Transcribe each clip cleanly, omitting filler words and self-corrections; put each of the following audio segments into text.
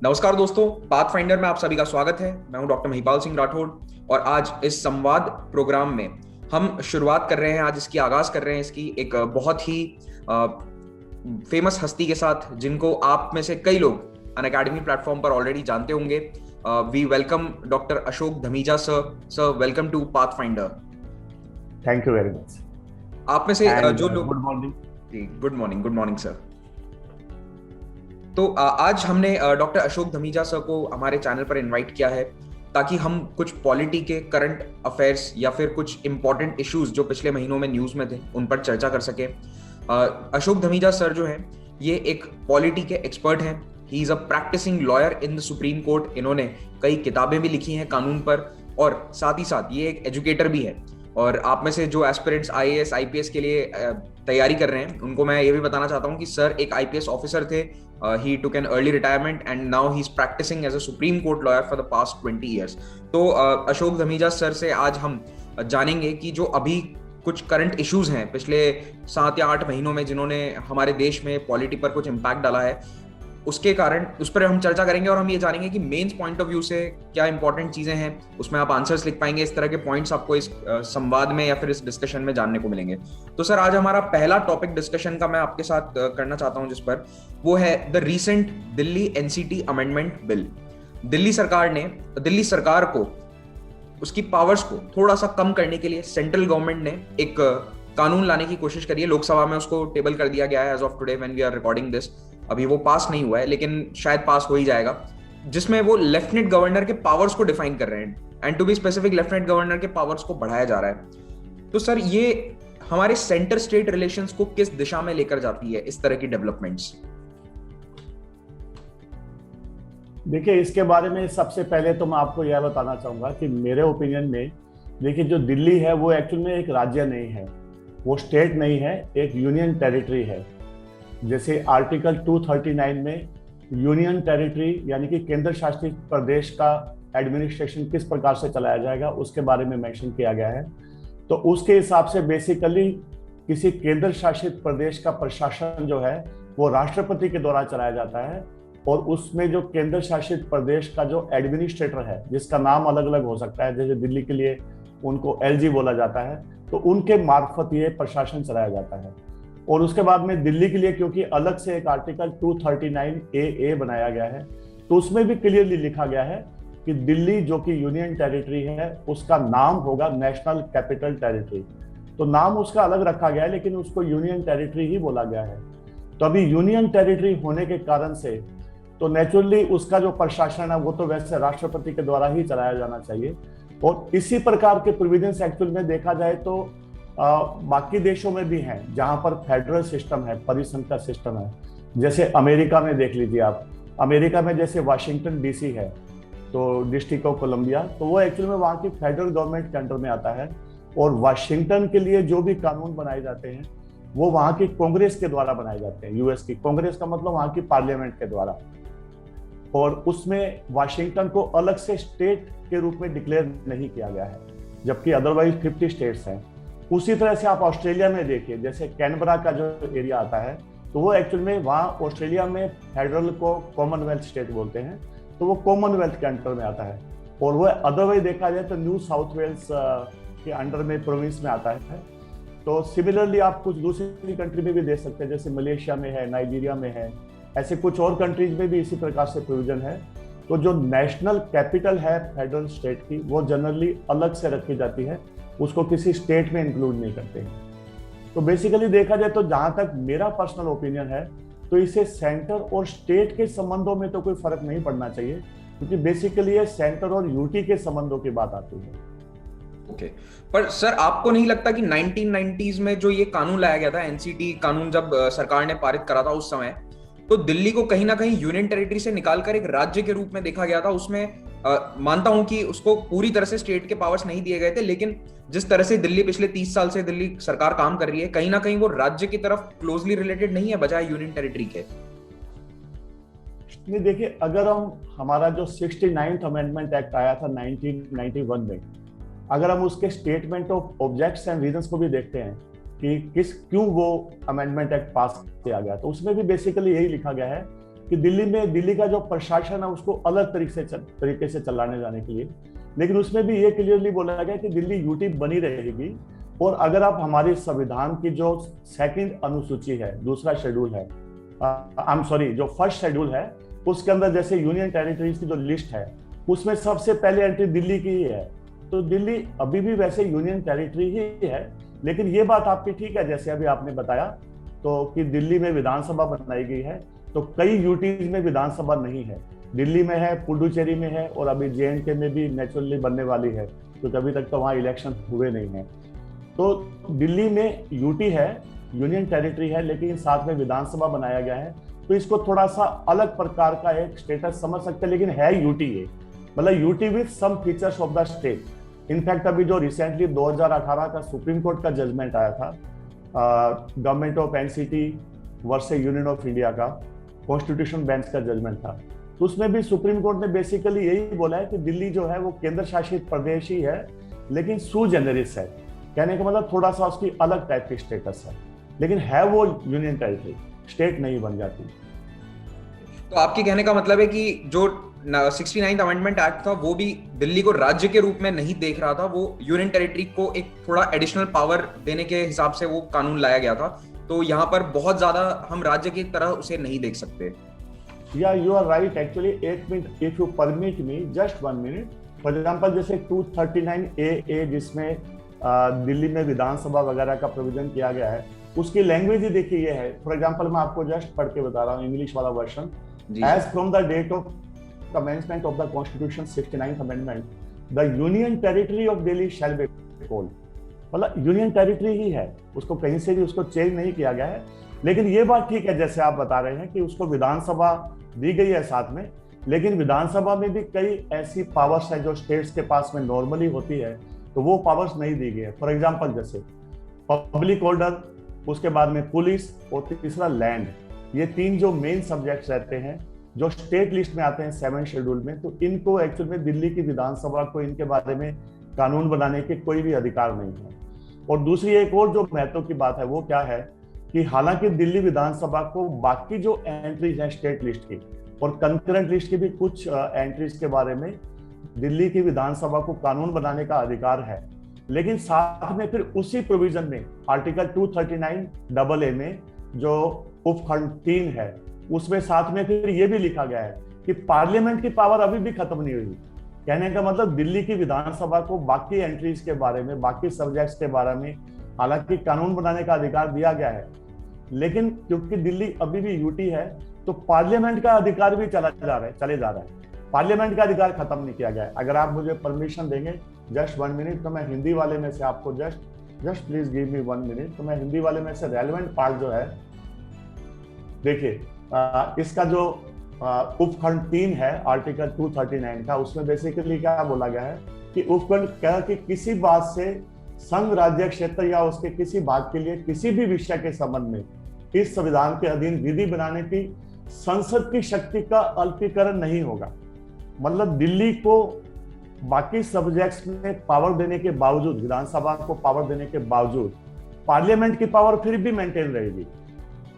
नमस्कार दोस्तों, पाथफाइंडर में आप सभी का स्वागत है। मैं हूं डॉक्टर महिपाल सिंह राठौड़ और आज इस संवाद प्रोग्राम में हम शुरुआत कर रहे हैं। आज इसकी आगाज कर रहे हैं इसकी एक बहुत ही फेमस हस्ती के साथ, जिनको आप में से कई लोग अनअकैडमी प्लेटफॉर्म पर ऑलरेडी जानते होंगे। We welcome doctor Ashok Dhamija sir. Sir, welcome to Pathfinder. Thank you very much. आप में से जो लोग good morning. Good morning, good morning sir. तो आज हमने डॉक्टर अशोक धमीजा सर को हमारे चैनल पर इनवाइट किया है ताकि हम कुछ पॉलिटी के करंट अफेयर्स या फिर कुछ इंपॉर्टेंट इश्यूज जो पिछले महीनों में न्यूज में थे उन पर चर्चा कर सके। अशोक धमीजा सर जो है ये एक पॉलिटी के एक्सपर्ट हैं। He is a practising lawyer in the Supreme Court. इन्होंने कई किताबें भी लिखी हैं कानून पर और साथ ही साथ ये एक एजुकेटर भी है। और आप में से जो एस्पिरेंट्स आईएएस आईपीएस के लिए तैयारी कर रहे हैं उनको मैं ये भी बताना चाहता हूँ कि सर एक आईपीएस ऑफिसर थे। He took an early retirement and now he's practicing as a Supreme Court lawyer for the past 20 years. तो अशोक धमीजा सर से आज हम जानेंगे कि जो अभी कुछ करंट इश्यूज हैं पिछले 7 या 8 महीनों में जिन्होंने हमारे देश में पॉलिटी पर कुछ इम्पैक्ट डाला है, उसके कारण उस पर हम चर्चा करेंगे और हम ये जानेंगे कि मेंस पॉइंट ऑफ व्यू से क्या इंपॉर्टेंट चीजें हैं। उसमें आप आंसर्स लिख पाएंगे। इस तरह के पॉइंट्स आपको इस संवाद में या फिर इस डिस्कशन में जानने को मिलेंगे। तो सर, आज हमारा पहला टॉपिक डिस्कशन का मैं आपके साथ करना चाहता हूं, जिस पर वो है the recent Delhi NCT amendment bill. Delhi सरकार को उसकी पावर्स को थोड़ा सा कम करने के लिए सेंट्रल गवर्नमेंट ने एक कानून लाने की कोशिश करी है। लोकसभा में उसको टेबल कर दिया गया है as of today when we are recording this. अभी वो पास नहीं हुआ है लेकिन शायद पास हो ही जाएगा, जिसमें वो लेफ्टिनेंट गवर्नर के पावर्स को डिफाइन कर रहे हैं and to be specific lieutenant governor के पावर्स को बढ़ाया जा रहा है। तो सर, ये हमारे सेंटर स्टेट रिलेशंस को किस दिशा में लेकर जाती है इस तरह की डेवलपमेंट्स? देखिए, इसके बारे में सबसे पहले तो मैं आपको यह बताना चाहूंगा कि मेरे ओपिनियन में देखिए जो दिल्ली है वो एक्चुअल में एक राज्य नहीं है, वो स्टेट नहीं है, एक यूनियन टेरिटरी है। जैसे आर्टिकल 239 में यूनियन टेरिटरी यानी कि केंद्र शासित प्रदेश का एडमिनिस्ट्रेशन किस प्रकार से चलाया जाएगा उसके बारे में मेंशन किया गया है। तो उसके हिसाब से बेसिकली किसी केंद्र शासित प्रदेश का प्रशासन जो है वो राष्ट्रपति के द्वारा चलाया जाता है और उसमें जो केंद्र शासित प्रदेश का जो एडमिनिस्ट्रेटर है, जिसका नाम अलग अलग हो सकता है, जैसे दिल्ली के लिए उनको एलजी बोला जाता है, तो उनके मार्फत ये प्रशासन चलाया जाता है। और उसके बाद में दिल्ली के लिए क्योंकि अलग से एक आर्टिकल 239 ए बनाया गया है, तो उसमें भी क्लियरली लिखा गया है कि दिल्ली जो कि यूनियन टेरिटरी है उसका नाम होगा नेशनल कैपिटल टेरिटरी। तो नाम उसका अलग रखा गया है लेकिन उसको यूनियन टेरिटरी ही बोला गया है। तो अभी यूनियन टेरिटरी होने के कारण से तो नेचुरली उसका जो प्रशासन है वो तो वैसे राष्ट्रपति के द्वारा ही चलाया जाना चाहिए। और इसी प्रकार के प्रोविजंस एक्चुअल में देखा जाए तो बाकी देशों में भी हैं जहां पर फेडरल सिस्टम है, परिसंघ का सिस्टम है। जैसे अमेरिका में देख लीजिए आप, अमेरिका में जैसे वाशिंगटन डीसी है तो डिस्ट्रिक्ट ऑफ कोलंबिया, तो वो एक्चुअल में वहाँ की फेडरल गवर्नमेंट के अंडर में आता है। और वाशिंगटन के लिए जो भी कानून बनाए जाते हैं वो वहाँ की कांग्रेस के द्वारा बनाए जाते हैं। यूएस की कांग्रेस का मतलब वहाँ की पार्लियामेंट के द्वारा। और उसमें वाशिंगटन को अलग से स्टेट के रूप में डिक्लेयर नहीं किया गया है, जबकि अदरवाइज 50 स्टेट्स हैं। उसी तरह से आप ऑस्ट्रेलिया में देखिए, जैसे कैनबरा का जो एरिया आता है तो वो एक्चुअल में वहाँ ऑस्ट्रेलिया में फेडरल को कॉमनवेल्थ स्टेट बोलते हैं, तो वो कॉमनवेल्थ के अंडर में आता है। और वो अदरवाइज देखा जाए तो न्यू साउथ वेल्स के अंडर में प्रोविंस में आता है। तो सिमिलरली आप कुछ दूसरी कंट्री में भी देख सकते हैं, जैसे मलेशिया में है, नाइजीरिया में है, ऐसे कुछ और कंट्रीज में भी इसी प्रकार से प्रोविजन है। तो जो नेशनल कैपिटल है फेडरल स्टेट की वो जनरली अलग से रखी जाती है, उसको किसी स्टेट में इंक्लूड नहीं करते हैं। तो बेसिकली देखा जाए तो जहां तक मेरा पर्सनल ओपिनियन है तो इसे सेंटर और स्टेट के संबंधों में तो कोई फर्क नहीं पड़ना चाहिए, क्योंकि बेसिकली ये सेंटर और यूटी के संबंधों की बात आती है। ओके, पर सर आपको नहीं लगता कि 1990s में जो ये कानून लाया गया था, एनसीटी कानून जब सरकार ने पारित करा था उस समय, तो दिल्ली को कहीं ना कहीं यूनियन टेरिटरी से निकालकर एक राज्य के रूप में देखा गया था? उसमें मानता हूं कि उसको पूरी तरह से स्टेट के पावर्स नहीं दिए गए थे, लेकिन जिस तरह से दिल्ली पिछले 30 साल से दिल्ली सरकार काम कर रही है, कहीं ना कहीं वो राज्य की तरफ क्लोजली रिलेटेड नहीं है बजाय यूनियन टेरिटरी के। नहीं, देखिए, अगर हम हमारा जो 69th अमेंडमेंट एक्ट आया था 1991 में, अगर हम उसके statement of objects and reasons को भी देखते हैं कि क्यों वो अमेंडमेंट एक्ट पास किया गया, तो उसमें भी बेसिकली यही लिखा गया है कि दिल्ली का जो प्रशासन है उसको अलग तरीके से चलाने जाने के लिए, लेकिन उसमें भी ये क्लियरली बोला गया कि दिल्ली यूटी बनी रहेगी। और अगर आप हमारे संविधान की जो सेकंड अनुसूची है, दूसरा शेड्यूल है, आई एम सॉरी, जो फर्स्ट शेड्यूल है, उसके अंदर जैसे यूनियन टेरिटरीज की जो लिस्ट है उसमें सबसे पहले एंट्री दिल्ली की ही है। तो दिल्ली अभी भी वैसे यूनियन टेरिटरी ही है, लेकिन ये बात आपकी ठीक है जैसे अभी आपने बताया तो कि दिल्ली में विधानसभा बनाई गई है, तो कई यूटीज में विधानसभा नहीं है। दिल्ली में है, पुडुचेरी में है, और अभी JNK में भी नेचुरली बनने वाली है, क्योंकि अभी तक तो वहाँ इलेक्शन हुए नहीं है। तो दिल्ली में यूटी है, यूनियन टेरिटरी है, लेकिन साथ में विधानसभा बनाया गया है, तो इसको थोड़ा सा अलग प्रकार का एक स्टेटस समझ सकते हैं, लेकिन है यूटी है, मतलब UT with some features of the state. In fact अभी जो रिसेंटली 2018 का सुप्रीम कोर्ट का जजमेंट आया था, government of NCT versus union of India का, कॉन्स्टिट्यूशन बेंच का जजमेंट था, तो उसमें भी सुप्रीम कोर्ट ने बेसिकली यही बोला है कि दिल्ली जो है वो केंद्र शासित प्रदेश ही है, लेकिन सू जेनरिस है। कहने का मतलब थोड़ा सा उसकी अलग टाइप की स्टेटस है, लेकिन है वो यूनियन टेरिटरी, स्टेट नहीं बन जाती। तो आपके कहने का मतलब है कि जो 69th अमेंडमेंट एक्ट था वो भी दिल्ली को राज्य के रूप में नहीं देख रहा था, वो यूनियन टेरिटरी को एक थोड़ा एडिशनल पावर देने के हिसाब से वो कानून लाया गया था। तो यहाँ पर बहुत ज्यादा हम राज्य की तरह उसे नहीं देख सकते। या यू आर राइट एक्चुअली। एक minute, if you permit me, just 1 minute. For example जैसे 239AA जिसमें दिल्ली में विधानसभा वगैरह का प्रोविजन किया गया है, उसकी लैंग्वेज ही देखिए ये है। फॉर एग्जांपल मैं आपको जस्ट पढ़ के बता रहा हूँ इंग्लिश वाला version. As from the date of commencement of the Constitution 69th Amendment, the Union Territory of Delhi shall be called। मतलब यूनियन टेरिटरी ही है, उसको कहीं से भी उसको चेंज नहीं किया गया है। लेकिन ये बात ठीक है जैसे आप बता रहे हैं कि उसको विधानसभा दी गई है साथ में, लेकिन विधानसभा में भी कई ऐसी पावर्स हैं जो स्टेट्स के पास में नॉर्मली होती है, तो वो पावर्स नहीं दी गई है। फॉर एग्जाम्पल जैसे पब्लिक ऑर्डर, उसके बाद में पुलिस, और तीसरा लैंड, ये 3 जो मेन सब्जेक्ट्स रहते हैं जो स्टेट लिस्ट में आते हैं 7 शेड्यूल में, तो इनको एक्चुअल में दिल्ली की विधानसभा को इनके बारे में कानून बनाने के कोई भी अधिकार नहीं है। और दूसरी एक और जो महत्व की बात है वो क्या है कि हालांकि दिल्ली विधानसभा को बाकी जो एंट्रीज हैं स्टेट लिस्ट की और कंकरेंट लिस्ट की भी कुछ एंट्रीज के बारे में दिल्ली की विधानसभा को कानून बनाने का अधिकार है, लेकिन साथ में फिर उसी प्रोविजन में आर्टिकल 239AA में जो उपखंड 3 है उसमें साथ में फिर ये भी लिखा गया है कि पार्लियामेंट की पावर अभी भी खत्म नहीं हुई। कहने का मतलब दिल्ली की विधानसभा को बाकी एंट्रीज के बारे में, बाकी सब्जेक्ट्स के बारे में हालांकि कानून बनाने का अधिकार दिया गया है, लेकिन क्योंकि दिल्ली अभी भी यूटी है तो पार्लियामेंट का अधिकार भी चले जा रहा है। पार्लियामेंट का अधिकार खत्म नहीं किया गया है। अगर आप मुझे परमिशन देंगे जस्ट 1 मिनट, तो मैं हिंदी वाले में से आपको just please give me 1 minute, तो मैं हिंदी वाले में से रेलेवेंट पार्ट जो है देखिए, इसका जो उपखंड 3 है आर्टिकल 239 का, उसमें बेसिकली क्या बोला गया है कि उपखंड क्या कि किसी बात से संघ राज्य क्षेत्र या उसके किसी भाग के लिए किसी भी विषय के संबंध में इस संविधान के अधीन विधि बनाने की संसद की शक्ति का अल्पीकरण नहीं होगा। मतलब दिल्ली को बाकी सब्जेक्ट्स में पावर देने के बावजूद, विधानसभा को पावर देने के बावजूद पार्लियामेंट की पावर फिर भी मेंटेन रहेगी।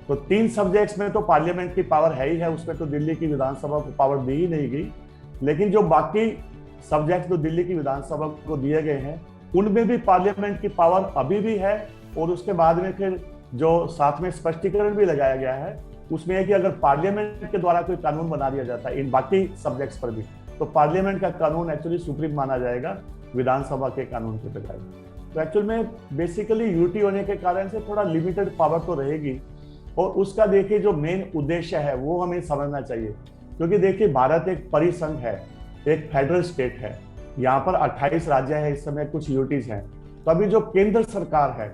तो 3 सब्जेक्ट्स में तो पार्लियामेंट की पावर है ही है, उसमें तो दिल्ली की विधानसभा को पावर दी ही नहीं गई, लेकिन जो बाकी सब्जेक्ट जो दिल्ली की विधानसभा को दिए गए हैं उनमें भी पार्लियामेंट की पावर अभी भी है। और उसके बाद में फिर जो साथ में स्पष्टीकरण भी लगाया गया है उसमें है कि अगर पार्लियामेंट के द्वारा कोई कानून बना दिया जाता है इन बाकी सब्जेक्ट्स पर भी, तो पार्लियामेंट का कानून एक्चुअली सुप्रीम माना जाएगा विधानसभा के कानून के बजाय। तो एक्चुअल में बेसिकली यूटी होने के कारण से थोड़ा लिमिटेड पावर तो रहेगी, और उसका देखिए जो मेन उद्देश्य है वो हमें समझना चाहिए। क्योंकि देखिए भारत एक परिसंघ है, एक फेडरल स्टेट है, यहाँ पर 28 राज्य है, इस समय कुछ यूटीज हैं। तो अभी जो केंद्र सरकार है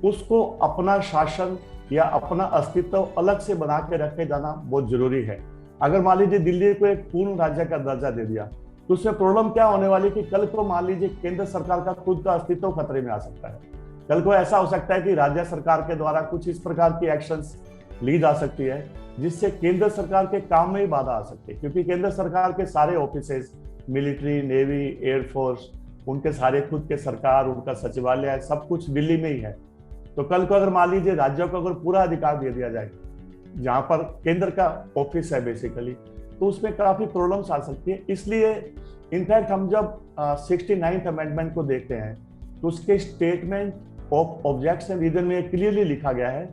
उसको अपना शासन या अपना अस्तित्व अलग से बना के रखे जाना बहुत जरूरी है। अगर मान लीजिए दिल्ली को एक पूर्ण राज्य का दर्जा दे दिया तो उसमें प्रॉब्लम क्या होने वाली कि कल को मान लीजिए केंद्र सरकार का खुद का अस्तित्व खतरे में आ सकता है। कल को ऐसा हो सकता है कि राज्य सरकार के द्वारा कुछ इस प्रकार की एक्शंस ली जा सकती है जिससे केंद्र सरकार के काम में ही बाधा आ सकती है, क्योंकि केंद्र सरकार के सारे ऑफिसेज, मिलिट्री, नेवी, एयरफोर्स, उनके सारे खुद के सरकार, उनका सचिवालय सब कुछ दिल्ली में ही है। तो कल को अगर मान लीजिए राज्यों को अगर पूरा अधिकार दे दिया जाए जहां पर केंद्र का ऑफिस है बेसिकली, तो उसमें काफी प्रॉब्लम्स आ सकती है। इसलिए इनफैक्ट हम जब 69th अमेंडमेंट को देखते हैं तो उसके statement of objects and reason में क्लियरली लिखा गया है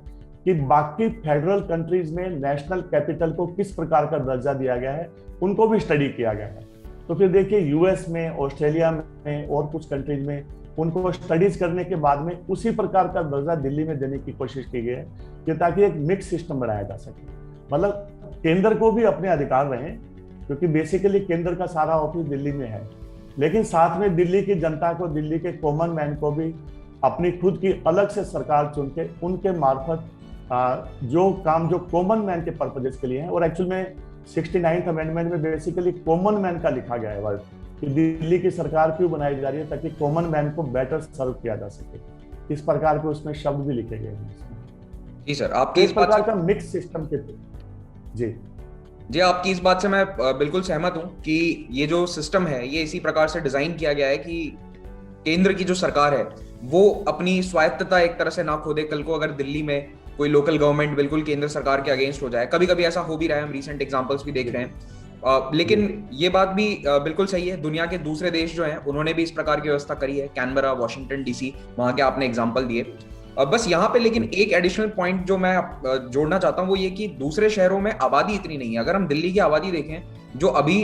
कि बाकी फेडरल कंट्रीज में नेशनल कैपिटल को किस प्रकार का दर्जा दिया गया है, उनको भी स्टडी किया गया है। तो फिर देखिए यूएस में, ऑस्ट्रेलिया में और कुछ कंट्रीज में उनको स्टडीज करने के बाद में उसी प्रकार का दर्जा दिल्ली में देने की कोशिश की गई है कि ताकि एक मिक्स सिस्टम बनाया जा सके। मतलब केंद्र को भी अपने अधिकार रहे, क्योंकि बेसिकली केंद्र का सारा ऑफिस दिल्ली में है, लेकिन साथ में दिल्ली की जनता को, दिल्ली के कॉमन मैन को भी अपनी खुद की अलग से सरकार चुन के उनके मार्फत जो काम जो कॉमन मैन के पर्पजेस के लिए है। और एक्चुअल में 69th अमेंडमेंट में बेसिकली कॉमन मैन का लिखा गया है वर्ड कि दिल्ली की सरकार क्यों बनाई जा रही है, ताकि कॉमन मैन को बेटर सर्व किया जा सके। इस प्रकार के उसमें शब्द भी लिखे गए हैं। जी सर, आपकी इस प्रकार का मिक्स सिस्टम के जी आपकी इस बात से मैं बिल्कुल सहमत हूं कि ये जो सिस्टम है ये इसी प्रकार से डिजाइन किया गया है कि केंद्र की जो सरकार है वो अपनी स्वायत्तता एक तरह से ना खो दे। कल को अगर दिल्ली में कोई लोकल गवर्नमेंट बिल्कुल केंद्र सरकार के अगेंस्ट हो जाए, कभी कभी ऐसा हो भी रहा है, हम रिसेंट एग्जांपल्स भी देख रहे हैं, लेकिन ये बात भी बिल्कुल सही है। दुनिया के दूसरे देश जो हैं उन्होंने भी इस प्रकार की व्यवस्था करी है, कैनबरा, वॉशिंगटन डीसी, वहां के आपने एग्जांपल दिए। बस यहाँ पे लेकिन एक एडिशनल पॉइंट जो मैं जोड़ना चाहता हूँ वो ये कि दूसरे शहरों में आबादी इतनी नहीं है। अगर हम दिल्ली की आबादी देखें जो अभी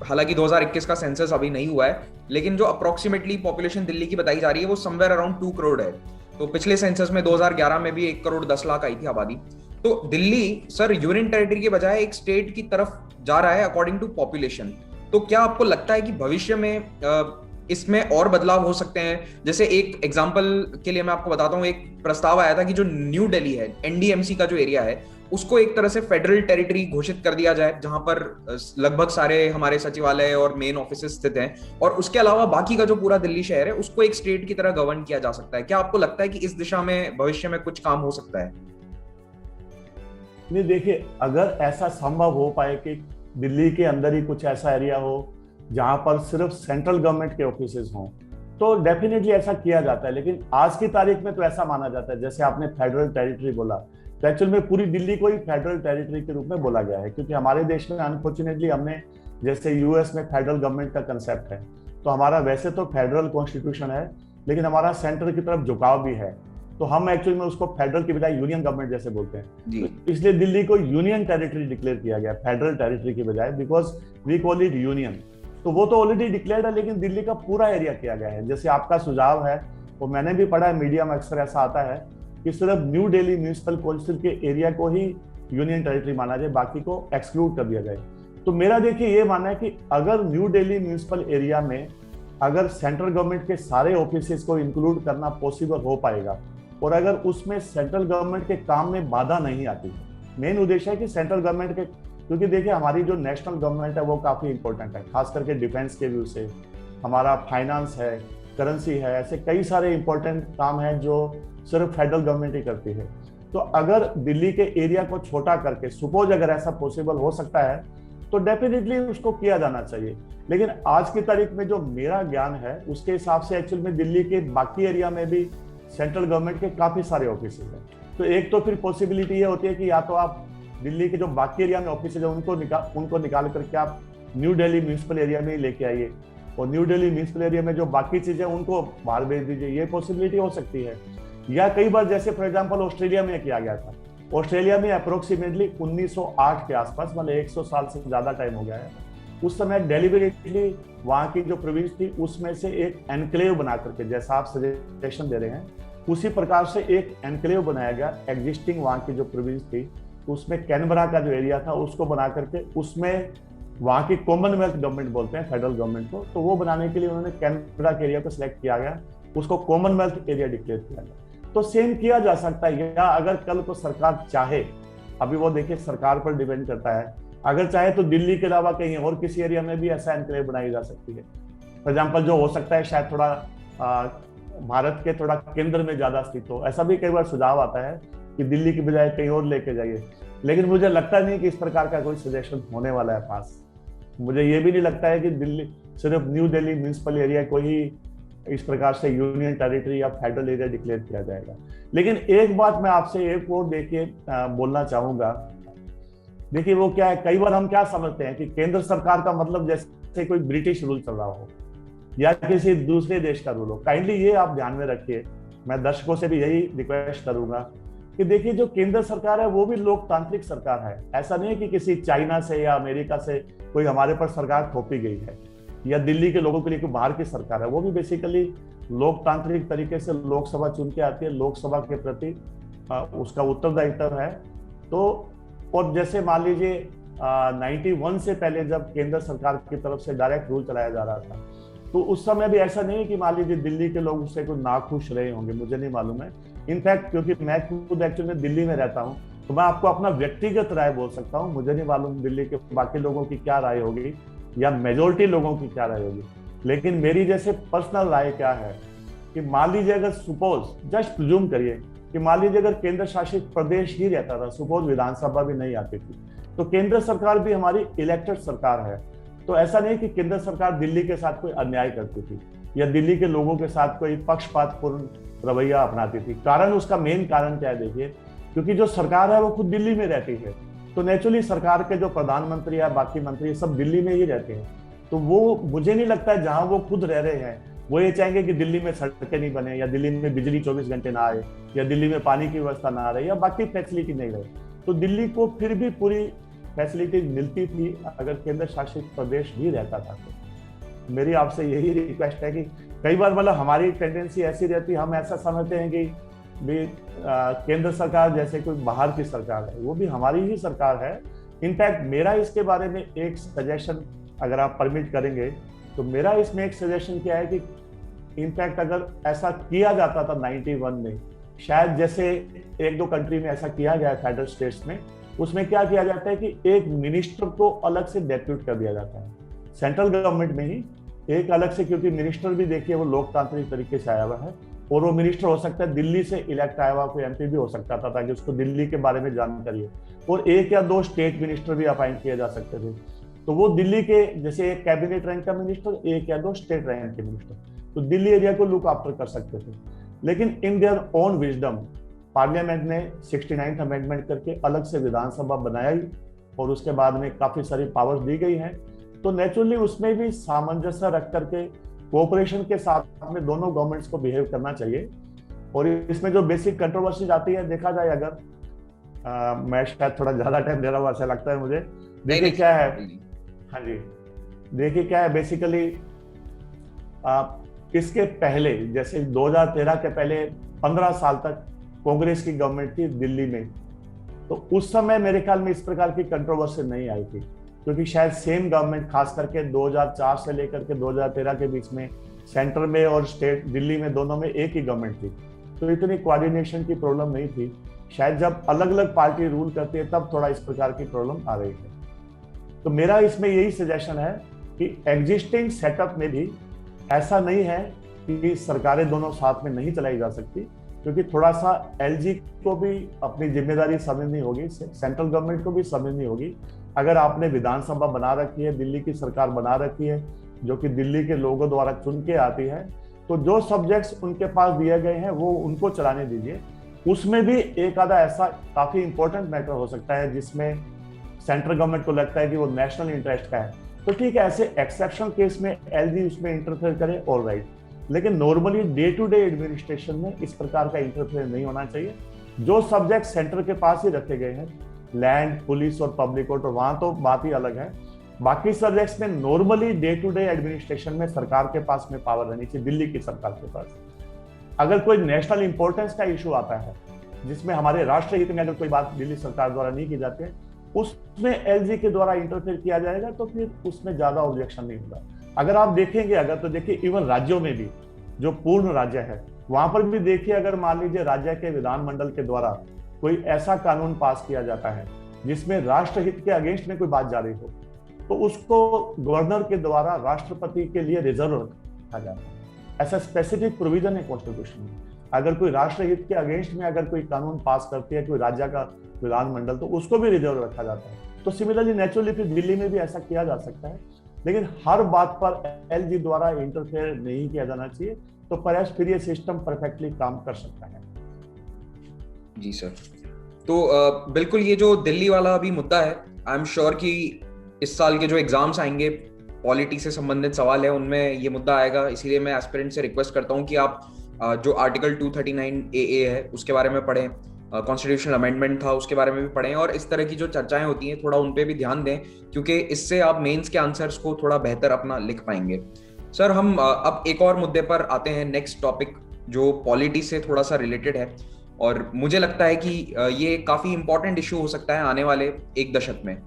हालांकि 2021 का सेंसस अभी नहीं हुआ है, लेकिन जो अप्रोक्सीमेटली पॉपुलेशन दिल्ली की बताई जा रही है वो समवेयर अराउंड 2 करोड़ है। तो पिछले सेंसस में 2011 में भी 1 करोड़ 10 लाख आई थी आबादी। तो दिल्ली सर यूनियन टेरिटरी के बजाय एक स्टेट की तरफ जा रहा है अकॉर्डिंग टू पॉपुलेशन। तो क्या आपको लगता है कि भविष्य में इसमें और बदलाव हो सकते हैं? जैसे एक एग्जांपल के लिए मैं आपको बताता हूँ, एक प्रस्ताव आया था कि जो न्यू दिल्ली है, एनडीएमसी का जो एरिया है, उसको एक तरह से फेडरल टेरिटरी घोषित कर दिया जाए, जहां पर लगभग सारे हमारे सचिवालय और मेन ऑफिस स्थित हैं, और उसके अलावा बाकी का जो पूरा दिल्ली शहर है उसको एक स्टेट की तरह गवर्न किया जा सकता है। क्या आपको लगता है कि इस दिशा में भविष्य में कुछ काम हो सकता है? नहीं, देखिए, अगर ऐसा संभव हो पाए कि दिल्ली के अंदर ही कुछ ऐसा एरिया हो जहां पर सिर्फ सेंट्रल गवर्नमेंट के ऑफिसेज हों, तो डेफिनेटली ऐसा किया जाता है। लेकिन आज की तारीख में तो ऐसा माना जाता है, जैसे आपने फेडरल टेरिटरी बोला, तो एक्चुअल में पूरी दिल्ली को ही फेडरल टेरिटरी के रूप में बोला गया है, क्योंकि हमारे देश में अनफॉर्चुनेटली हमने, जैसे यूएस में फेडरल गवर्नमेंट का कंसेप्ट है, तो हमारा वैसे तो फेडरल कॉन्स्टिट्यूशन है लेकिन हमारा सेंटर की तरफ झुकाव भी है, तो हम एक्चुअल में उसको फेडरल की बजाय यूनियन गवर्नमेंट जैसे बोलते हैं। तो इसलिए दिल्ली को यूनियन टेरिटरी डिक्लेयर किया गया फेडरल टेरिटरी की बजाय, because we call it union. तो वो तो ऑलरेडी डिक्लेयर्ड है, लेकिन दिल्ली का पूरा एरिया किया गया है। जैसे आपका सुझाव है, वो मैंने भी पढ़ा है, मीडिया में अक्सर ऐसा आता है कि सिर्फ न्यू दिल्ली म्यूनिसिपल काउंसिल के एरिया को ही यूनियन टेरिटरी माना जाए, बाकी को एक्सक्लूड कर दिया जाए। तो मेरा देखिए ये मानना है कि अगर न्यू दिल्ली म्यूनिसिपल एरिया में अगर सेंट्रल गवर्नमेंट के सारे ऑफिसेज को इंक्लूड करना पॉसिबल हो पाएगा, और अगर उसमें सेंट्रल गवर्नमेंट के काम में बाधा नहीं आती, मेन उद्देश्य है कि सेंट्रल गवर्नमेंट के, क्योंकि देखिए हमारी जो नेशनल गवर्नमेंट है वो काफी इंपॉर्टेंट है, खास करके डिफेंस के व्यू से, हमारा फाइनेंस है, करेंसी है, ऐसे कई सारे इंपॉर्टेंट काम हैं जो सिर्फ फेडरल गवर्नमेंट ही करती है। तो अगर दिल्ली के एरिया को छोटा करके, सपोज अगर ऐसा पॉसिबल हो सकता है, तो डेफिनेटली उसको किया जाना चाहिए। लेकिन आज की तारीख में जो मेरा ज्ञान है उसके हिसाब से एक्चुअल में दिल्ली के बाकी एरिया में भी सेंट्रल गवर्नमेंट के काफी सारे ऑफिस हैं। तो एक तो फिर पॉसिबिलिटी ये होती है कि या तो आप दिल्ली के जो बाकी एरिया में ऑफिस है उनको निकाल करके आप न्यू दिल्ली म्यूनिसिपल एरिया में ही लेके आइए, और न्यू दिल्ली म्यूनिसिपल एरिया में जो बाकी चीजें उनको बाहर भेज दीजिए, ये पॉसिबिलिटी हो सकती है। या कई बार जैसे फॉर एग्जांपल ऑस्ट्रेलिया में किया गया था, ऑस्ट्रेलिया में अप्रोक्सीमेटली 1908 के आसपास, मतलब 100 साल से ज्यादा टाइम हो गया है, उस समय डेलिबरेटली वहाँ की जो प्रोविंस थी उसमें से एक एनक्लेव बना करके, जैसा आप सजेशन दे रहे हैं उसी प्रकार से एक एनक्लेव बनाया गया। एग्जिस्टिंग वहाँ की जो प्रोविंस थी उसमें कैनबरा का जो एरिया था उसको बना करके, उसमें वहाँ की कॉमनवेल्थ गवर्नमेंट बोलते हैं फेडरल गवर्नमेंट को, तो वो बनाने के लिए उन्होंने कैनबरा के एरिया को सिलेक्ट किया गया, उसको कॉमनवेल्थ एरिया डिक्लेयर किया गया। तो सेम किया जा सकता है, या अगर कल को सरकार चाहे, अभी वो देखिए सरकार पर डिपेंड करता है, अगर चाहे तो दिल्ली के अलावा कहीं और किसी एरिया में भी ऐसा एनक्लेव बनाई जा सकती है। फॉर एग्जाम्पल जो हो सकता है शायद थोड़ा भारत के थोड़ा केंद्र में ज्यादा स्थित हो, ऐसा भी कई बार सुझाव आता है कि दिल्ली की बजाय कहीं और लेके जाइए, लेकिन मुझे लगता नहीं कि इस प्रकार का कोई सजेशन होने वाला है पास। मुझे ये भी नहीं लगता है कि दिल्ली सिर्फ न्यू दिल्ली म्यूनिसिपल एरिया को ही इस प्रकार से यूनियन टेरिटरी या फेडरल एरिया डिक्लेयर किया जाएगा। लेकिन एक बात मैं आपसे एक और देखिए बोलना चाहूंगा। देखिए वो क्या है, कई बार हम क्या समझते हैं कि केंद्र सरकार का मतलब जैसे कोई ब्रिटिश रूल चल रहा हो या किसी दूसरे देश का रूल हो। काइंडली ये आप ध्यान में रखिए, मैं दर्शकों से भी यही रिक्वेस्ट करूंगा कि देखिए जो केंद्र सरकार है वो भी लोकतांत्रिक सरकार है। ऐसा नहीं है कि किसी चाइना से या अमेरिका से कोई हमारे पर सरकार थोपी गई है या दिल्ली के लोगों के लिए कोई बाहर की सरकार है। वो भी बेसिकली लोकतांत्रिक तरीके से लोकसभा चुन के आती है, लोकसभा के प्रति उसका उत्तरदायित्व है। तो और जैसे मान लीजिए 91 से पहले जब केंद्र सरकार की तरफ से डायरेक्ट रूल चलाया जा रहा था, तो उस समय भी ऐसा नहीं है कि मान लीजिए दिल्ली के लोग उससे कोई नाखुश रहे होंगे, मुझे नहीं मालूम है। इनफैक्ट क्योंकि मैं खुद एक्चुअली में दिल्ली में रहता हूँ, तो मैं आपको अपना व्यक्तिगत राय बोल सकता हूँ। मुझे नहीं मालूम दिल्ली के बाकी लोगों की क्या राय होगी या मेजोरिटी लोगों की क्या राय होगी। लेकिन मेरी जैसे पर्सनल राय क्या है कि मान लीजिए अगर सपोज जस्ट प्रिज्यूम करिए कि मान लीजिए अगर केंद्र शासित प्रदेश ही रहता था, सपोज विधानसभा भी नहीं आती थी, तो केंद्र सरकार भी हमारी इलेक्टेड सरकार है। तो ऐसा नहीं कि केंद्र सरकार दिल्ली के साथ कोई अन्याय करती थी या दिल्ली के लोगों के साथ कोई पक्षपातपूर्ण रवैया अपनाती थी। कारण, उसका मेन कारण क्या है देखिए, क्योंकि जो सरकार है वो खुद दिल्ली में रहती है, तो नेचुरली सरकार के जो प्रधानमंत्री या बाकी मंत्री सब दिल्ली में ही रहते हैं। तो वो मुझे नहीं लगता है जहां वो खुद रह रहे हैं वो ये चाहेंगे कि दिल्ली में सड़कें नहीं बने या दिल्ली में बिजली 24 घंटे ना आए या दिल्ली में पानी की व्यवस्था ना रहे या बाकी फैसिलिटी नहीं रहे। तो दिल्ली को फिर भी पूरी फैसिलिटी मिलती थी अगर केंद्र शासित प्रदेश भी रहता था। तो मेरी आपसे यही रिक्वेस्ट है कि कई बार मतलब हमारी टेंडेंसी ऐसी रहती है, हम ऐसा समझते हैं कि भी केंद्र सरकार जैसे कोई बाहर की सरकार है, वो भी हमारी ही सरकार है। इनफैक्ट मेरा इसके बारे में एक सजेशन अगर आप परमिट करेंगे, तो मेरा इसमें एक सजेशन क्या है कि इनफैक्ट अगर ऐसा किया जाता था 91 में, शायद जैसे एक दो कंट्री में ऐसा किया गया फेडरल स्टेट्स में, उसमें क्या किया जाता है कि एक मिनिस्टर को अलग से डेप्यूट कर दिया जाता है सेंट्रल गवर्नमेंट में ही एक अलग से, क्योंकि मिनिस्टर भी देखिए वो लोकतांत्रिक तरीके से आया हुआ है और वो मिनिस्टर हो सकता है दिल्ली से इलेक्ट आया हुआ, कोई एमपी भी हो सकता था ताकि उसको दिल्ली के बारे में जानकारी हो, और एक या दो स्टेट मिनिस्टर भी अपॉइंट किए जा सकते थे। तो वो दिल्ली के जैसे एक कैबिनेट रैंक का मिनिस्टर, एक या दो स्टेट रैंक के मिनिस्टर, तो दिल्ली एरिया को लुक आफ्टर कर सकते थे। लेकिन in their own wisdom parliament ने 69th अमेंडमेंट करके अलग से विधानसभा बनाई और उसके बाद में काफी सारी पावर्स दी गई हैं। तो नेचुरली उसमें भी सामंजस्य रख करके कोऑपरेशन के साथ में दोनों गवर्नमेंट्स को बिहेव करना चाहिए। और इसमें जो बेसिक कंट्रोवर्सीज आती है, देखा जाए अगर मैं शायद थोड़ा ज्यादा टाइम दे रहा हूँ ऐसा लगता है मुझे। देखिए क्या है, हाँ जी, देखिए क्या है बेसिकली, इसके पहले जैसे 2013 के पहले 15 साल तक कांग्रेस की गवर्नमेंट थी दिल्ली में, तो उस समय मेरे ख्याल में इस प्रकार की कंट्रोवर्सी नहीं आई थी, क्योंकि शायद सेम गवर्नमेंट खास करके 2004 से लेकर के 2013 के बीच में सेंटर में और स्टेट दिल्ली में दोनों में एक ही गवर्नमेंट थी, तो इतनी कोऑर्डिनेशन की प्रॉब्लम नहीं थी। शायद जब अलग अलग पार्टी रूल करती है तब थोड़ा इस प्रकार की प्रॉब्लम आ रही है। तो मेरा इसमें यही सजेशन है कि एग्जिस्टिंग सेटअप में भी ऐसा नहीं है कि सरकारें दोनों साथ में नहीं चलाई जा सकती, क्योंकि थोड़ा सा एलजी को भी अपनी जिम्मेदारी समझनी होगी, सेंट्रल गवर्नमेंट को भी समझनी होगी। अगर आपने विधानसभा बना रखी है, दिल्ली की सरकार बना रखी है जो कि दिल्ली के लोगों द्वारा चुन के आती है, तो जो सब्जेक्ट्स उनके पास दिए गए हैं वो उनको चलाने दीजिए। उसमें भी एक आधा ऐसा काफी इंपॉर्टेंट मैटर हो सकता है जिसमें सेंट्रल गवर्नमेंट को लगता है कि वो नेशनल इंटरेस्ट का है, तो ठीक है, ऐसे एक्सेप्शनल केस में एलजी उसमें इंटरफेयर करे, ऑल राइट। लेकिन normally day to day administration में इस प्रकार का इंटरफेयर नहीं होना चाहिए। जो सब्जेक्ट सेंटर के पास ही रखे गए हैं, लैंड, पुलिस और पब्लिक कोर्ट, वहां तो बात ही अलग है। बाकी सब्जेक्ट्स में normally day to day administration में सरकार के पास में पावर रहनी चाहिए, दिल्ली की सरकार के पास। अगर कोई नेशनल इंपॉर्टेंस का इशू आता है जिसमें हमारे राष्ट्र हित में अगर कोई बात दिल्ली सरकार द्वारा नहीं की जाती है, उसमें एलजी के द्वारा इंटरफेयर किया जाएगा, तो फिर उसमें ज्यादा ऑब्जेक्शन नहीं होगा। अगर आप देखेंगे, अगर तो देखिए इवन राज्यों में भी जो पूर्ण राज्य है वहां पर भी देखिए, अगर मान लीजिए राज्य के विधानमंडल के द्वारा कोई ऐसा कानून पास किया जाता है जिसमें राष्ट्रहित के अगेंस्ट में कोई बात जा रही हो, तो उसको गवर्नर के द्वारा राष्ट्रपति के लिए रिजर्व रखा जाता है। ऐसा स्पेसिफिक प्रोविजन है कॉन्स्टिट्यूशन में। अगर कोई राष्ट्रहित के अगेंस्ट में अगर कोई कानून पास करती है कोई राज्य का विधानमंडल, तो उसको भी रिजर्व रखा जाता है। तो सिमिलरली नेचुरली फिर दिल्ली में भी ऐसा किया जा सकता है, लेकिन हर बात पर एलजी द्वारा इंटरफेयर नहीं किया जाना चाहिए। तो परहैप्स फिर ये सिस्टम परफेक्टली काम कर सकता है। जी सर। तो बिल्कुल ये जो दिल्ली वाला अभी मुद्दा है, आई एम श्योर कि इस साल के जो एग्जाम्स आएंगे पॉलिटी से संबंधित सवाल है उनमें ये मुद्दा आएगा। इसीलिए मैं एस्पिरेंट से रिक्वेस्ट करता हूँ कि आप जो आर्टिकल 239 AA है उसके बारे में पढ़ें, कॉन्स्टिट्यूशनल अमेंडमेंट था उसके बारे में भी पढ़ें, और इस तरह की जो चर्चाएं होती हैं थोड़ा उन पे भी ध्यान दें, क्योंकि इससे आप मेंस के आंसर्स को थोड़ा बेहतर अपना लिख पाएंगे। सर हम अब एक और मुद्दे पर आते हैं, नेक्स्ट टॉपिक जो पॉलिटी से थोड़ा सा रिलेटेड है, और मुझे लगता है कि ये काफी इंपॉर्टेंट इशू हो सकता है आने वाले एक दशक में।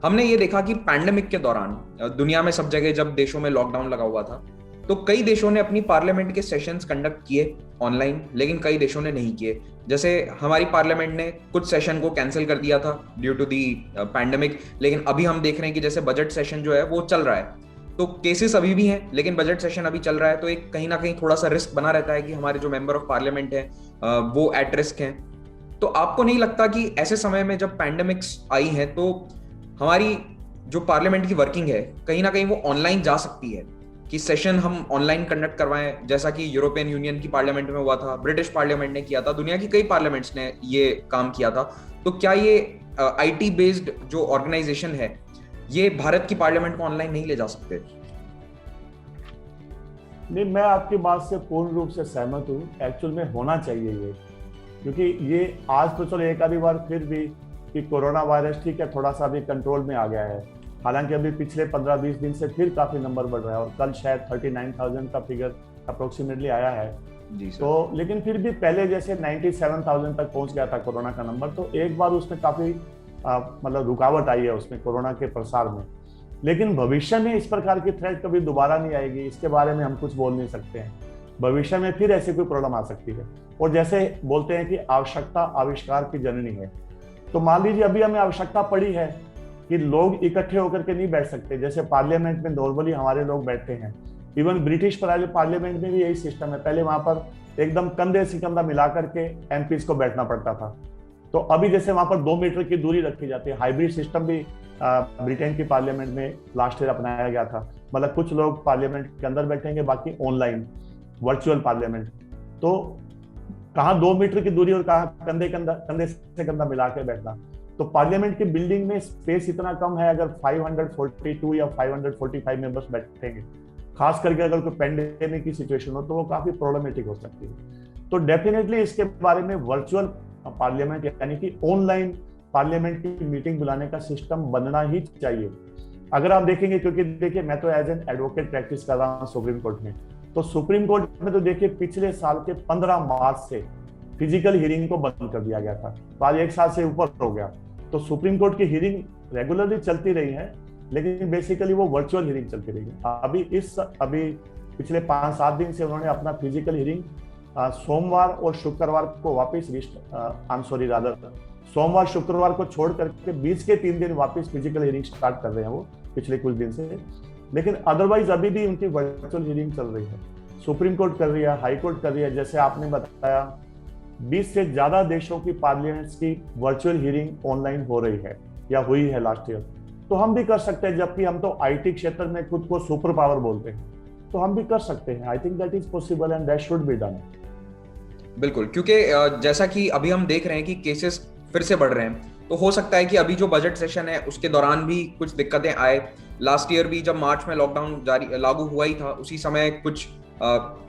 हमने ये देखा कि पैंडेमिक के दौरान दुनिया में सब जगह जब देशों में लॉकडाउन लगा हुआ था तो कई देशों ने अपनी पार्लियामेंट के सेशंस कंडक्ट किए ऑनलाइन, लेकिन कई देशों ने नहीं किए। जैसे हमारी पार्लियामेंट ने कुछ सेशन को कैंसिल कर दिया था ड्यू टू दी पैंडेमिक, लेकिन अभी हम देख रहे हैं कि जैसे बजट सेशन जो है वो चल रहा है, तो केसेस अभी भी हैं लेकिन बजट सेशन अभी चल रहा है, तो एक कहीं ना कहीं थोड़ा सा रिस्क बना रहता है कि हमारे जो मेंबर ऑफ पार्लियामेंट है वो एट रिस्क हैं। तो आपको नहीं लगता कि ऐसे समय में जब पैंडेमिक्स आई है तो हमारी जो पार्लियामेंट की वर्किंग है कहीं ना कहीं वो ऑनलाइन जा सकती है, कि सेशन हम ऑनलाइन कंडक्ट करवाएं, जैसा कि यूरोपियन यूनियन की पार्लियामेंट में हुआ था, ब्रिटिश पार्लियामेंट ने किया था, दुनिया की कई पार्लियामेंट्स ने ये काम किया था। तो क्या ये आईटी बेस्ड जो ऑर्गेनाइजेशन है ये भारत की पार्लियामेंट को ऑनलाइन नहीं ले जा सकते? नहीं, मैं आपकी बात से पूर्ण रूप से सहमत हूँ। एक्चुअल में होना चाहिए ये, क्योंकि ये आज तो चलो एक आधी बार फिर भी कि कोरोना वायरस ठीक है थोड़ा सा अभी कंट्रोल में आ गया है, हालांकि अभी पिछले 15-20 दिन से फिर काफी नंबर बढ़ रहा है और कल शायद 39,000 का फिगर अप्रोक्सीमेटली आया है। जी सर। तो लेकिन फिर भी पहले जैसे 97,000 तक पहुंच गया था कोरोना का नंबर, तो एक बार उसमें काफी मतलब रुकावट आई है उसमें कोरोना के प्रसार में। लेकिन भविष्य में इस प्रकार की थ्रेट कभी दोबारा नहीं आएगी, इसके बारे में हम कुछ बोल नहीं सकते हैं। भविष्य में फिर ऐसी कोई प्रॉब्लम आ सकती है, और जैसे बोलते हैं कि आवश्यकता आविष्कार की जननी है, तो मान लीजिए अभी हमें आवश्यकता पड़ी है कि लोग इकट्ठे होकर के नहीं बैठ सकते, जैसे पार्लियामेंट में नॉर्मली हमारे लोग बैठते हैं। इवन ब्रिटिश पार्लियामेंट में भी यही सिस्टम है, पहले वहां पर एकदम कंधे से कंधा मिला करके एमपीज को बैठना पड़ता था। तो अभी जैसे वहां पर 2 मीटर की दूरी रखी जाती है। हाइब्रिड सिस्टम भी ब्रिटेन की पार्लियामेंट में लास्ट ईयर अपनाया गया था, मतलब कुछ लोग पार्लियामेंट के अंदर बैठेंगे, बाकी ऑनलाइन वर्चुअल पार्लियामेंट। तो कहाँ 2 मीटर की दूरी और कहाँ कंधे से कंधा मिला के बैठना। तो पार्लियामेंट की बिल्डिंग में स्पेस इतना कम है, अगर 542 या 545 मेंबर्स बैठेंगे, खास करके अगर कोई पेंडेमिक की सिचुएशन हो तो वो काफी प्रॉब्लमेटिक हो सकती है। तो डेफिनेटली इसके बारे में वर्चुअल पार्लियामेंट यानी कि ऑनलाइन पार्लियामेंट की मीटिंग बुलाने का सिस्टम बनना ही चाहिए। अगर आप देखेंगे, क्योंकि देखिए मैं तो एज एन एडवोकेट प्रैक्टिस कर रहा हूँ सुप्रीम कोर्ट में, तो सुप्रीम कोर्ट में तो देखिए पिछले साल के 15 मार्च से फिजिकल हियरिंग को बंद कर दिया गया था, तो आज 1 साल से ऊपर हो गया। तो सुप्रीम कोर्ट की हियरिंग रेगुलरली चलती रही है, लेकिन बेसिकली वो वर्चुअल हियरिंग चलती रही है। अभी पिछले 5-7 दिन से उन्होंने अपना फिजिकल हियरिंग सोमवार और शुक्रवार को वापस सोमवार शुक्रवार को छोड़ करके 20 के 3 दिन वापस फिजिकल हियरिंग स्टार्ट कर रहे हैं वो पिछले कुछ दिन से। लेकिन अदरवाइज अभी भी उनकी वर्चुअल हियरिंग चल रही है, सुप्रीम कोर्ट कर रही है, हाई कोर्ट कर रही है। जैसे आपने बताया 20 से ज्यादा देशों की पार्लियामेंट्स की वर्चुअल हियरिंग ऑनलाइन हो रही है या हुई है लास्ट ईयर। तो हम भी कर सकते हैं, जबकि हम तो आईटी क्षेत्र में खुद को सुपर पावर बोलते हैं, तो हम भी कर सकते हैं। I think that is possible and that should be done. बिल्कुल, क्योंकि जैसा कि अभी हम देख रहे हैं कि केसेस फिर से बढ़ रहे हैं, तो हो सकता है कि अभी जो बजट सेशन है उसके दौरान भी कुछ दिक्कतें आए। लास्ट ईयर भी जब मार्च में लॉकडाउन लागू हुआ ही था, उसी समय कुछ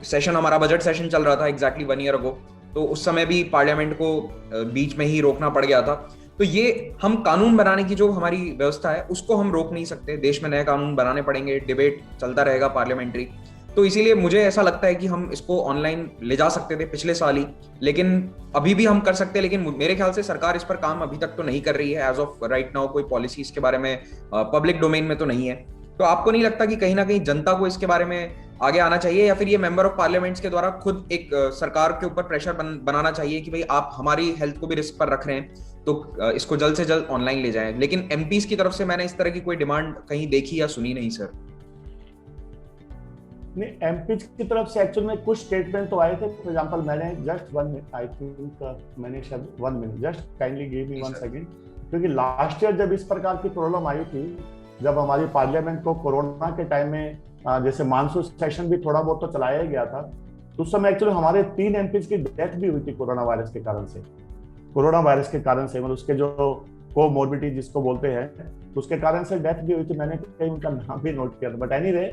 सेशन, हमारा बजट सेशन चल रहा था एग्जैक्टली 1 ईयर अगो, तो उस समय भी पार्लियामेंट को बीच में ही रोकना पड़ गया था। तो ये हम कानून बनाने की जो हमारी व्यवस्था है उसको हम रोक नहीं सकते, देश में नए कानून बनाने पड़ेंगे, डिबेट चलता रहेगा पार्लियामेंट्री। तो इसीलिए मुझे ऐसा लगता है कि हम इसको ऑनलाइन ले जा सकते थे पिछले साल ही, लेकिन अभी भी हम कर सकते हैं। लेकिन मेरे ख्याल से सरकार इस पर काम अभी तक तो नहीं कर रही है। एज ऑफ राइट नाउ कोई पॉलिसी इसके बारे में पब्लिक डोमेन में तो नहीं है। तो आपको नहीं लगता कि कहीं ना कहीं जनता को इसके बारे में आगे आना चाहिए, या फिर ये मेंबर ऑफ पार्लियामेंट्स के द्वारा खुद एक सरकार के ऊपर प्रेशर बनाना चाहिए कि भाई आप हमारी हेल्थ को भी रिस्क पर रख रहे हैं, तो इसको जल्द से जल्द ऑनलाइन ले जाएं? लेकिन एमपीज की तरफ से मैंने इस तरह की कोई डिमांड कहीं देखी या सुनी नहीं सर। नहीं, एमपी की तरफ से एक्चुअल में कुछ स्टेटमेंट तो आए थे। फॉर एग्जांपल मैंने जस्ट 1 मिनट, आई थिंक मैंने शायद 1 minute, just kindly give me 1 second, क्योंकि लास्ट ईयर जब इस प्रकार की प्रॉब्लम आई थी, जब हमारी पार्लियामेंट को कोरोना के टाइम में जैसे मानसून सेशन भी थोड़ा बहुत तो चलाया गया था, तो उस समय एक्चुअली हमारे 3 एमपीज की डेथ भी हुई थी कोरोना वायरस के कारण से। कोरोना वायरस के कारण से, मतलब उसके जो कोमोर्बिडिटी जिसको बोलते हैं, तो उसके कारण से डेथ भी हुई थी। मैंने कहीं उनका नाम भी नोट किया था, but anyway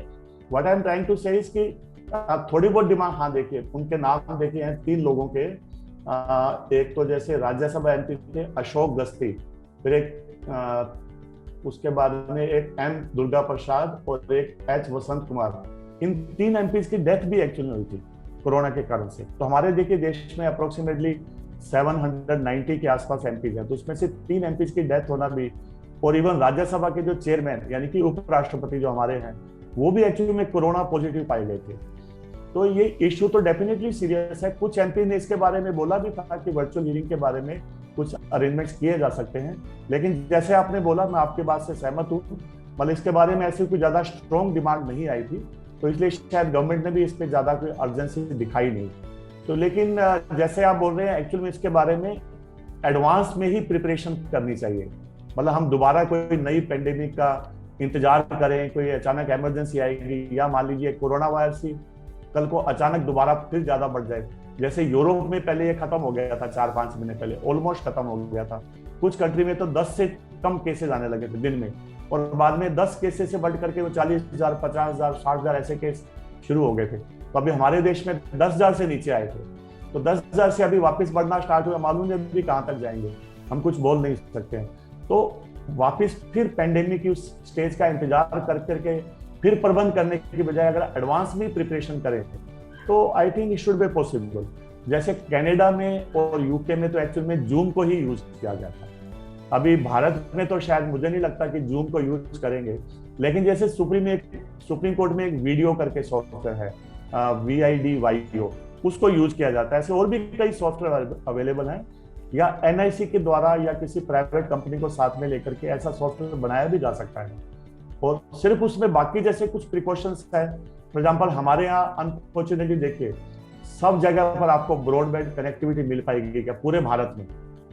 what I am trying to say is कि थोड़ी बहुत डिमांड, हाँ देखिए उनके नाम देखिए हैं 3 लोगों के। एक तो जैसे राज्यसभा एमपी थे अशोक गस्ती, फिर एक उसके बाद में एक एम दुर्गा प्रसाद और एक एच वसंत कुमार। इन 3 एमपीज की डेथ भी एक्चुअली हुई थी कोरोना के कारण से। तो हमारे देखिए देश में अप्रोक्सीमेटली 790 के आसपास एमपीज हैं, तो उसमें से 3 एमपीज की डेथ होना भी, और इवन राज्यसभा के जो चेयरमैन यानी कि उपराष्ट्रपति जो हमारे हैं, वो भी एक्चुअली में कोरोना पॉजिटिव पाए गए थे। तो ये इश्यू तो डेफिनेटली सीरियस है। कुछ एमपी ने इसके बारे में बोला भी था कि वर्चुअल हियरिंग के बारे में कुछ अरेंजमेंट्स किए जा सकते हैं, लेकिन जैसे आपने बोला, मैं आपके बात से सहमत हूँ, मतलब इसके बारे में ऐसी कोई ज्यादा स्ट्रॉन्ग डिमांड नहीं आई थी, तो इसलिए शायद गवर्नमेंट ने भी इस पर ज्यादा कोई अर्जेंसी दिखाई नहीं। तो लेकिन जैसे आप बोल रहे हैं, एक्चुअली में इसके बारे में एडवांस में ही प्रिपरेशन करनी चाहिए। मतलब हम दोबारा कोई नई पेंडेमिक का इंतजार करें, कोई अचानक इमरजेंसी आएगी, या मान लीजिए कोरोना वायरस ही कल को अचानक दोबारा फिर ज्यादा बढ़ जाए। जैसे यूरोप में पहले ये खत्म हो गया था 4-5 महीने पहले, ऑलमोस्ट खत्म हो गया था। कुछ कंट्री में तो 10 से कम केसेस आने लगे थे दिन में, और बाद में 10 केसेस से बढ़ करके वो 40,000, 50,000, 60,000 ऐसे केस शुरू हो गए थे। तो अभी हमारे देश में 10,000 से नीचे आए थे, तो 10,000 से अभी वापस बढ़ना स्टार्ट हुआ, मालूम नहीं अभी कहाँ तक जाएंगे, हम कुछ बोल नहीं सकते हैं। तो वापस फिर पेंडेमिक की उस स्टेज का इंतजार कर करके फिर प्रबंध करने की बजाय अगर एडवांस में प्रिपरेशन करें तो I think it should be possible. जैसे कनाडा में और यूके में तो एक्चुअल में जूम को ही यूज किया गया था। अभी भारत में तो शायद मुझे नहीं लगता कि जूम को यूज करेंगे, लेकिन जैसे सुप्रीम कोर्ट में एक वीडियो करके सॉफ्टवेयर है, VIDYO, उसको यूज किया जाता है। ऐसे और भी कई सॉफ्टवेयर अवेलेबल हैं, या NIC के द्वारा या किसी प्राइवेट कंपनी को साथ में लेकर के ऐसा सॉफ्टवेयर बनाया भी जा सकता है। और सिर्फ उसमें बाकी जैसे कुछ प्रिकॉशंस है, फॉर एग्जांपल हमारे यहाँ अनफॉर्चुनेटली देखिए सब जगह पर आपको ब्रॉडबैंड कनेक्टिविटी मिल पाएगी क्या पूरे भारत में?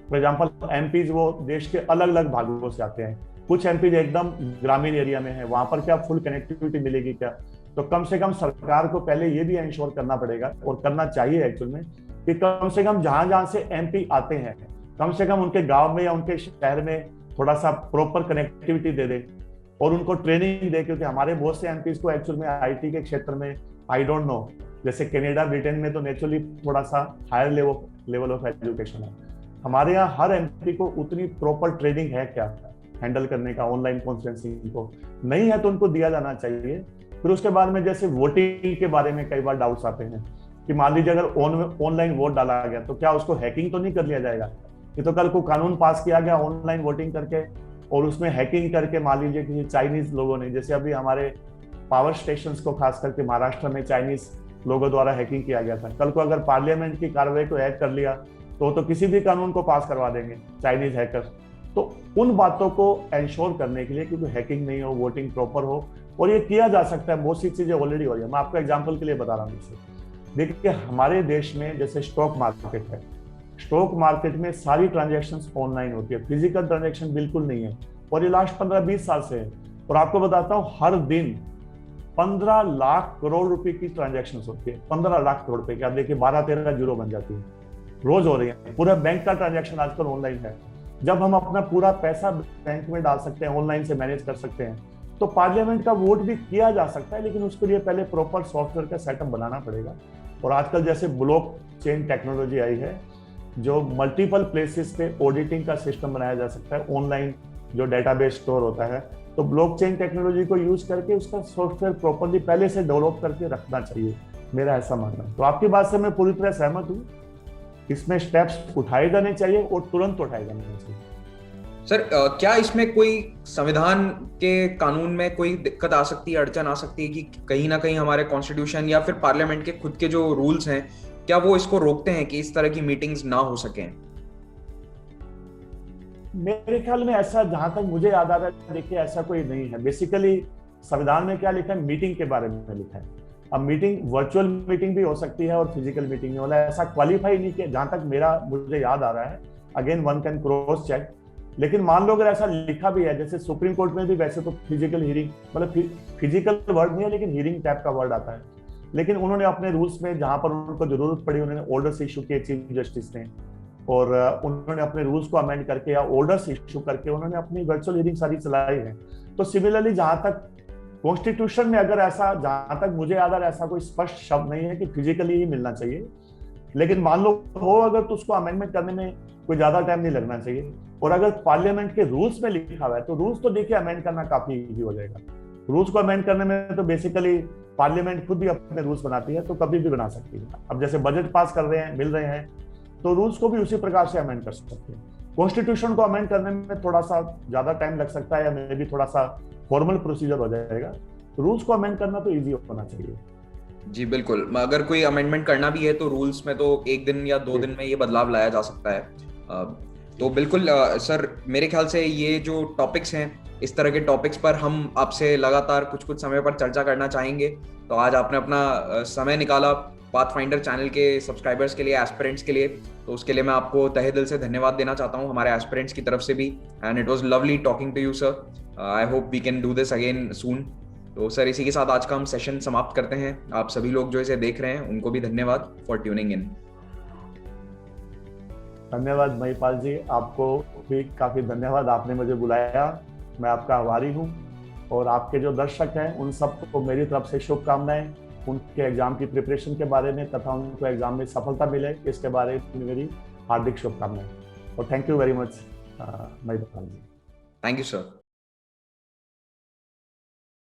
फॉर एग्जांपल एमपीज वो देश के अलग अलग भागों से आते हैं, कुछ एमपीज एकदम ग्रामीण एरिया में है, वहां पर क्या फुल कनेक्टिविटी मिलेगी क्या? तो कम से कम सरकार को पहले ये भी इंश्योर करना पड़ेगा, और करना चाहिए एक्चुअल में, कि कम से कम जहां जहां से एमपी आते हैं, कम से कम उनके गांव में या उनके शहर में थोड़ा सा प्रॉपर कनेक्टिविटी दे दे और उनको ट्रेनिंग दे। क्योंकि हमारे बहुत से एमपीज को एक्चुअल में आईटी के क्षेत्र में, आई डोंट नो, जैसे कनाडा ब्रिटेन में तो नेचुरली थोड़ा सा हायर लेवल ऑफ एजुकेशन है, हमारे यहाँ हर एमपी को उतनी प्रॉपर ट्रेनिंग है क्या हैंडल करने का ऑनलाइन कॉन्फ्रेंसिंग को? नहीं है तो उनको दिया जाना चाहिए। फिर उसके बाद में जैसे वोटिंग के बारे में कई बार डाउट्स आते हैं कि मान लीजिए अगर ऑनलाइन वोट डाला गया तो क्या उसको हैकिंग तो नहीं कर लिया जाएगा? ये तो कल को कानून पास किया गया ऑनलाइन वोटिंग करके, और उसमें हैकिंग करके मान लीजिए किसी चाइनीज लोगों ने, जैसे अभी हमारे पावर स्टेशंस को खास करके महाराष्ट्र में चाइनीज लोगों द्वारा हैकिंग किया गया था, कल को अगर पार्लियामेंट की कार्रवाई को हैक कर लिया तो किसी भी कानून को पास करवा देंगे चाइनीज हैकर। तो उन बातों को इंश्योर करने के लिए, क्योंकि हैकिंग नहीं हो, वोटिंग प्रॉपर हो, और ये किया जा सकता है, बहुत सी चीजें ऑलरेडी हो रही है। मैं आपको एग्जाम्पल के लिए बता रहा हूँ। देखिए हमारे देश में जैसे स्टॉक मार्केट है, स्टॉक मार्केट में सारी ट्रांजैक्शंस ऑनलाइन होती है, फिजिकल ट्रांजैक्शन बिल्कुल नहीं है, और ये लास्ट 15-20 साल से है। और आपको बताता हूँ हर दिन 15 लाख करोड़ रुपए की ट्रांजैक्शंस होती है, 15 लाख करोड़ रुपए की। आप देखिए 12-13 जीरो बन जाती है, रोज हो रही है। पूरा बैंक का ट्रांजैक्शन आजकल ऑनलाइन है। जब हम अपना पूरा पैसा बैंक में डाल सकते हैं, ऑनलाइन से मैनेज कर सकते हैं, तो पार्लियामेंट का वोट भी किया जा सकता है, लेकिन उसके लिए पहले प्रॉपर सॉफ्टवेयर का सेटअप बनाना पड़ेगा। और आजकल जैसे ब्लॉक चेन टेक्नोलॉजी आई है, जो मल्टीपल प्लेसेस पे ऑडिटिंग का सिस्टम बनाया जा सकता है, ऑनलाइन जो डेटाबेस स्टोर होता है, तो ब्लॉकचेन टेक्नोलॉजी को यूज करके उसका सॉफ्टवेयर प्रॉपर्ली पहले से डेवलप करके रखना चाहिए, मेरा ऐसा मानना है। तो आपकी बात से मैं पूरी तरह सहमत हूँ, इसमें स्टेप्स उठाए जाने चाहिए और तुरंत उठाए जाने चाहिए। सर क्या इसमें कोई संविधान के कानून में कोई दिक्कत आ सकती है, अड़चन आ सकती है कि कहीं ना कहीं हमारे कॉन्स्टिट्यूशन या फिर पार्लियामेंट के खुद के जो रूल्स हैं, क्या वो इसको रोकते हैं कि इस तरह की मीटिंग्स ना हो सकें? मेरे ख्याल में ऐसा, जहां तक मुझे याद आ रहा है, देखिए ऐसा कोई नहीं है। बेसिकली संविधान में क्या लिखा है, मीटिंग के बारे में लिखा है। अब मीटिंग वर्चुअल मीटिंग भी हो सकती है और फिजिकल मीटिंग में, मतलब ऐसा क्वालिफाई नहीं किया जहां तक मुझे याद आ रहा है। Again one can cross check, लेकिन मान लो अगर ऐसा लिखा भी है, जैसे सुप्रीम कोर्ट में भी वैसे तो फिजिकल हियरिंग, मतलब फिजिकल वर्ड नहीं है लेकिन हियरिंग टाइप का वर्ड आता है, लेकिन उन्होंने अपने रूल्स में जहां पर उनको जरूरत पड़ी उन्होंने ऑर्डर्स इशू किए चीफ जस्टिस ने, और उन्होंने अपने रूल्स को अमेंड करके या ऑर्डर्स इशू करके उन्होंने अपनी वर्चुअल हियरिंग सारी चलाई है। तो सिमिलरली जहां तक कॉन्स्टिट्यूशन में अगर ऐसा, जहां तक मुझे याद है, ऐसा कोई स्पष्ट शब्द नहीं है कि फिजिकली ही मिलना चाहिए, लेकिन मान लो हो अगर, तो उसको अमेंडमेंट करने में कोई ज्यादा टाइम नहीं लगना चाहिए। और अगर पार्लियामेंट के रूल्स में लिखा हुआ है तो रूल्स तो देखिए अमेंड करना काफी इजी हो जाएगा। रूल्स को अमेंड करने में तो बेसिकली पार्लियामेंट खुद भी अपने रूल्स बनाती है, तो कभी भी बना सकती है। अब जैसे बजट पास कर रहे हैं, मिल रहे हैं, तो रूल्स को भी उसी प्रकार से अमेंड कर सकते हैं। कॉन्स्टिट्यूशन को अमेंड करने में थोड़ा सा ज्यादा टाइम लग सकता है, या मे भी थोड़ा सा फॉर्मल प्रोसीजर हो जाएगा। रूल्स को अमेंड करना तो इजी होना चाहिए। जी बिल्कुल, अगर कोई अमेंडमेंट करना भी है तो रूल्स में तो 1 दिन या 2 दिन में ये बदलाव लाया जा सकता है। तो बिल्कुल सर, मेरे ख्याल से ये जो टॉपिक्स हैं, इस तरह के टॉपिक्स पर हम आपसे लगातार कुछ कुछ समय पर चर्चा करना चाहेंगे। तो आज आपने अपना समय निकाला पाथफाइंडर चैनल के सब्सक्राइबर्स के लिए, एस्पिरेंट्स के लिए, तो उसके लिए मैं आपको तहे दिल से धन्यवाद देना चाहता हूँ हमारे एस्पिरेंट्स की तरफ से भी। And it was lovely talking to you sir. I hope we can do this again soon. तो सर, इसी के साथ आज का हम सेशन समाप्त करते हैं। आप सभी लोग जो इसे देख रहे हैं उनको भी धन्यवाद फॉर ट्यूनिंग इन। धन्यवाद महिपाल जी, आपको भी काफी धन्यवाद, आपने मुझे बुलाया, मैं आपका आभारी हूँ। और आपके जो दर्शक हैं उन सबको मेरी तरफ से शुभकामनाएं, उनके एग्जाम की प्रिपरेशन के बारे में तथा उनको एग्जाम में सफलता मिले, इसके बारे में मेरी हार्दिक शुभकामनाएं। और thank you very much Mahipal ji. Thank you sir.